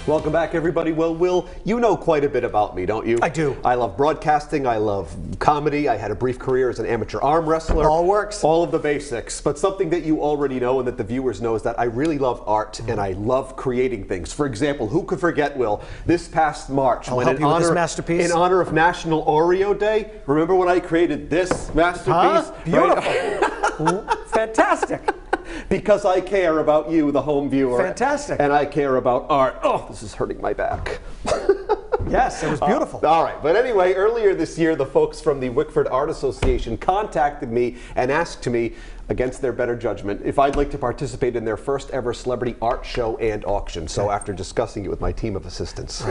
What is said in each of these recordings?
Welcome back, everybody. Well, Will, you know quite a bit about me, don't you? I do. I love broadcasting. I love comedy. I had a brief career as an amateur arm wrestler. All works. All of the basics. But something that you already know and that the viewers know is that I really love art and I love creating things. For example, who could forget, Will, this past March, I'll help you with this masterpiece. in honor of National Oreo Day, remember when I created this masterpiece? Beautiful. Fantastic. Because I care about you, the home viewer. Fantastic. And I care about art. Oh, this is hurting my back. Yes, it was beautiful. All right, but anyway, earlier this year, the folks from the Wickford Art Association contacted me and asked me, against their better judgment, if I'd like to participate in their first ever celebrity art show and auction. So after discussing it with my team of assistants,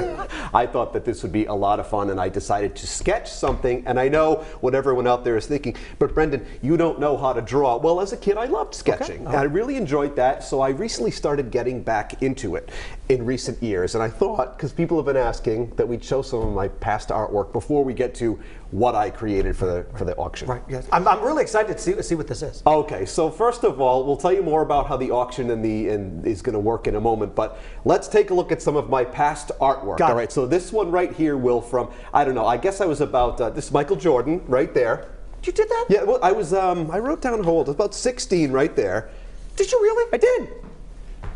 I thought that this would be a lot of fun, and I decided to sketch something. And I know what everyone out there is thinking, but Brendan, you don't know how to draw. Well, as a kid, I loved sketching. And I really enjoyed that, so I recently started getting back into it in recent years. And I thought, because people have been asking, that we'd show some of my past artwork before we get to what I created for the auction. Right, yes. I'm really excited to see what this is. Okay, so first of all, we'll tell you more about how the auction is going to work in a moment, but let's take a look at some of my past artwork. Got it. All right, so this one right here, Will, from, I don't know, I guess I was about, this is Michael Jordan right there. You did that? Yeah, well, I was, I wrote down how old, I was about 16 right there. Did you really? I did.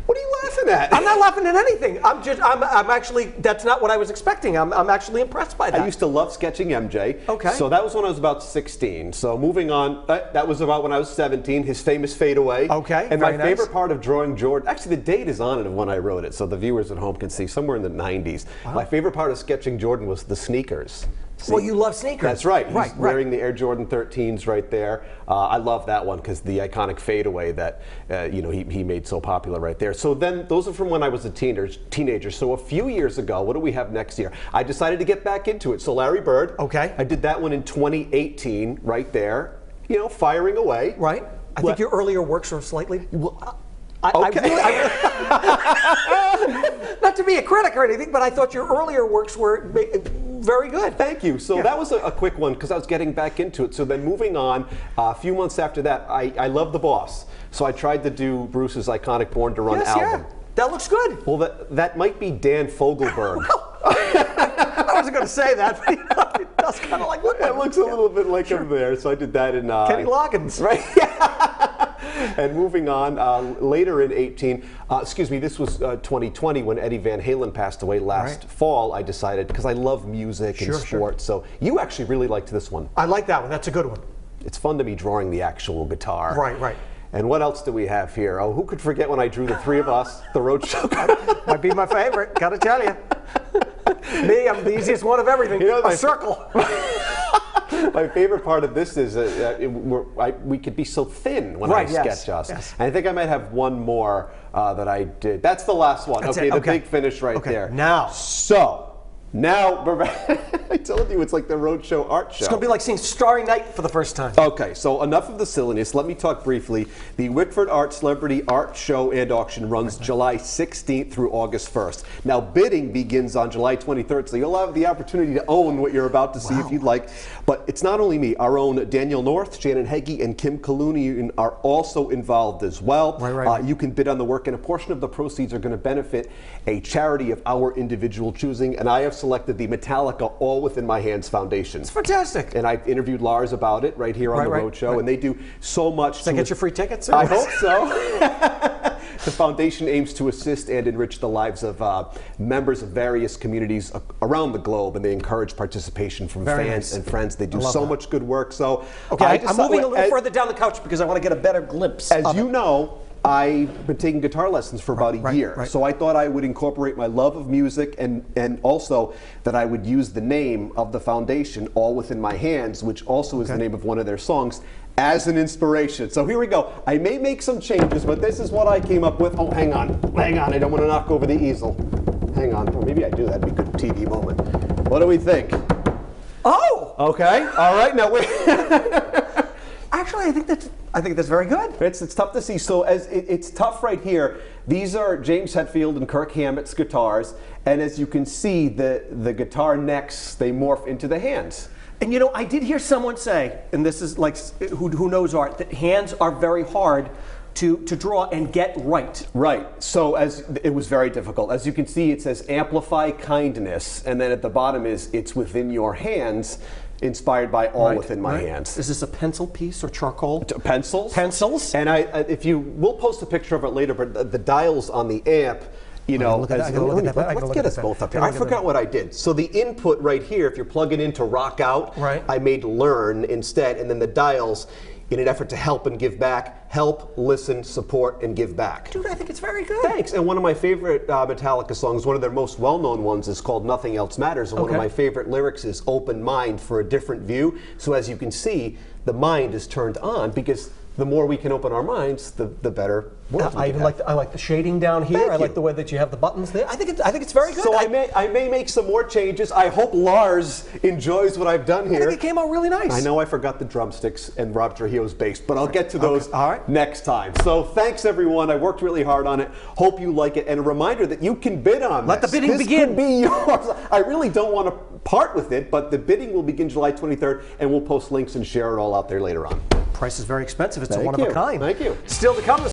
What are you laughing at? I'm not laughing at anything. I'm actually, that's not what I was expecting. I'm actually impressed by that. I used to love sketching MJ. Okay. So that was when I was about 16. So moving on, that was about when I was 17, his famous fadeaway. Okay, And very my favorite nice. part of drawing Jordan, actually the date is on it of when I wrote it, so the viewers at home can see, somewhere in the 90s. Wow. My favorite part of sketching Jordan was the sneakers. Well, you love sneakers. That's right. Right, He's wearing the Air Jordan 13s right there. I love that one because the iconic fadeaway that he made so popular right there. So then those are from when I was a teenager. So a few years ago, what do we have next year? I decided to get back into it. So Larry Bird. Okay. I did that one in 2018 right there. You know, firing away. Right. I think your earlier works are slightly. Okay. Not to be a critic or anything, but I thought your earlier works were very good. Thank you. So that was a quick one because I was getting back into it. So then moving on, a few months after that, I love The Boss. So I tried to do Bruce's iconic Born to Run album. Yeah. That looks good. Well, that might be Dan Fogelberg. I wasn't going to say that, but it does kind of look like It looks a little bit like him there. So I did that in Kenny Loggins. Right. And moving on, later in 18, excuse me, this was 2020 when Eddie Van Halen passed away last fall. I decided, because I love music and sports, so you actually really liked this one. I like that one. That's a good one. It's fun to be drawing the actual guitar. Right, right. And what else do we have here? Oh, who could forget when I drew the three of us, the Roadshow? Might be my favorite, gotta tell you. Me, I'm the easiest one of everything. You know, a circle. My favorite part of this is we could be so thin when I sketch us. Yes. And I think I might have one more that I did. That's the last one. That's okay, it. the big finish right there. Now, I told you it's like the Roadshow art show. it's going to be like seeing Starry Night for the first time. Okay, so enough of the silliness. Let me talk briefly. The Wickford Art Celebrity Art Show and Auction runs July 16th through August 1st. Now, bidding begins on July 23rd, so you'll have the opportunity to own what you're about to see if you'd like. But it's not only me. Our own Daniel North, Shannon Heggie, and Kim Kalunian are also involved as well. Right. You can bid on the work, and a portion of the proceeds are going to benefit a charity of our individual choosing, and I have selected the Metallica All Within My Hands Foundation. It's fantastic. And I interviewed Lars about it right here on the Roadshow, and they do so much. Does I get your free tickets? I hope so. The foundation aims to assist and enrich the lives of members of various communities around the globe, and they encourage participation from fans and friends. They do so much good work. So, okay, I'm moving a little further down the couch because I want to get a better glimpse. As you know, I've been taking guitar lessons for about a year, so I thought I would incorporate my love of music and also that I would use the name of the foundation, All Within My Hands, which also is the name of one of their songs, as an inspiration. So here we go. I may make some changes, but this is what I came up with. Oh, hang on. I don't want to knock over the easel. Hang on. Well, maybe I do. That'd be a good TV moment. What do we think? Oh! Okay. All right. Now wait. Actually, I think that's very good. It's tough to see. So it's tough right here. These are James Hetfield and Kirk Hammett's guitars, and as you can see, the guitar necks, they morph into the hands. And you know, I did hear someone say, and this is like who knows art, that hands are very hard to draw and get right? Right. So as it was very difficult. As you can see, it says amplify kindness, and then at the bottom is it's within your hands, inspired by all within my hands. Is this a pencil piece or charcoal? Pencils. Pencils. And we'll post a picture of it later, but the dials on the amp, you know, look at that. I gotta look at that. let's get us both up here. I forgot what I did. So the input right here, if you're plugging in to rock out, Right. I made learn instead, and then the dials, in an effort to help and give back, help, listen, support, and give back. Dude, I think it's very good. Thanks. And one of my favorite Metallica songs, one of their most well-known ones, is called Nothing Else Matters. And one of my favorite lyrics is open mind for a different view. So as you can see, the mind is turned on because the more we can open our minds, the better world we I can even have. I like the shading down here. Thank I like you. the way that you have the buttons there. I think it's very good. So I may make some more changes. I hope Lars enjoys what I've done I here. think it came out really nice. I know I forgot the drumsticks and Rob Trujillo's bass, but I'll get to those All right. next time. So thanks everyone. I worked really hard on it. Hope you like it. And a reminder that you can bid on Let this. the bidding This begin. could be yours. I really don't want to part with it, but the bidding will begin July 23rd, and we'll post links and share it all out there later on. Price is very expensive. It's a Thank one of a you. kind. Thank you. Still to come.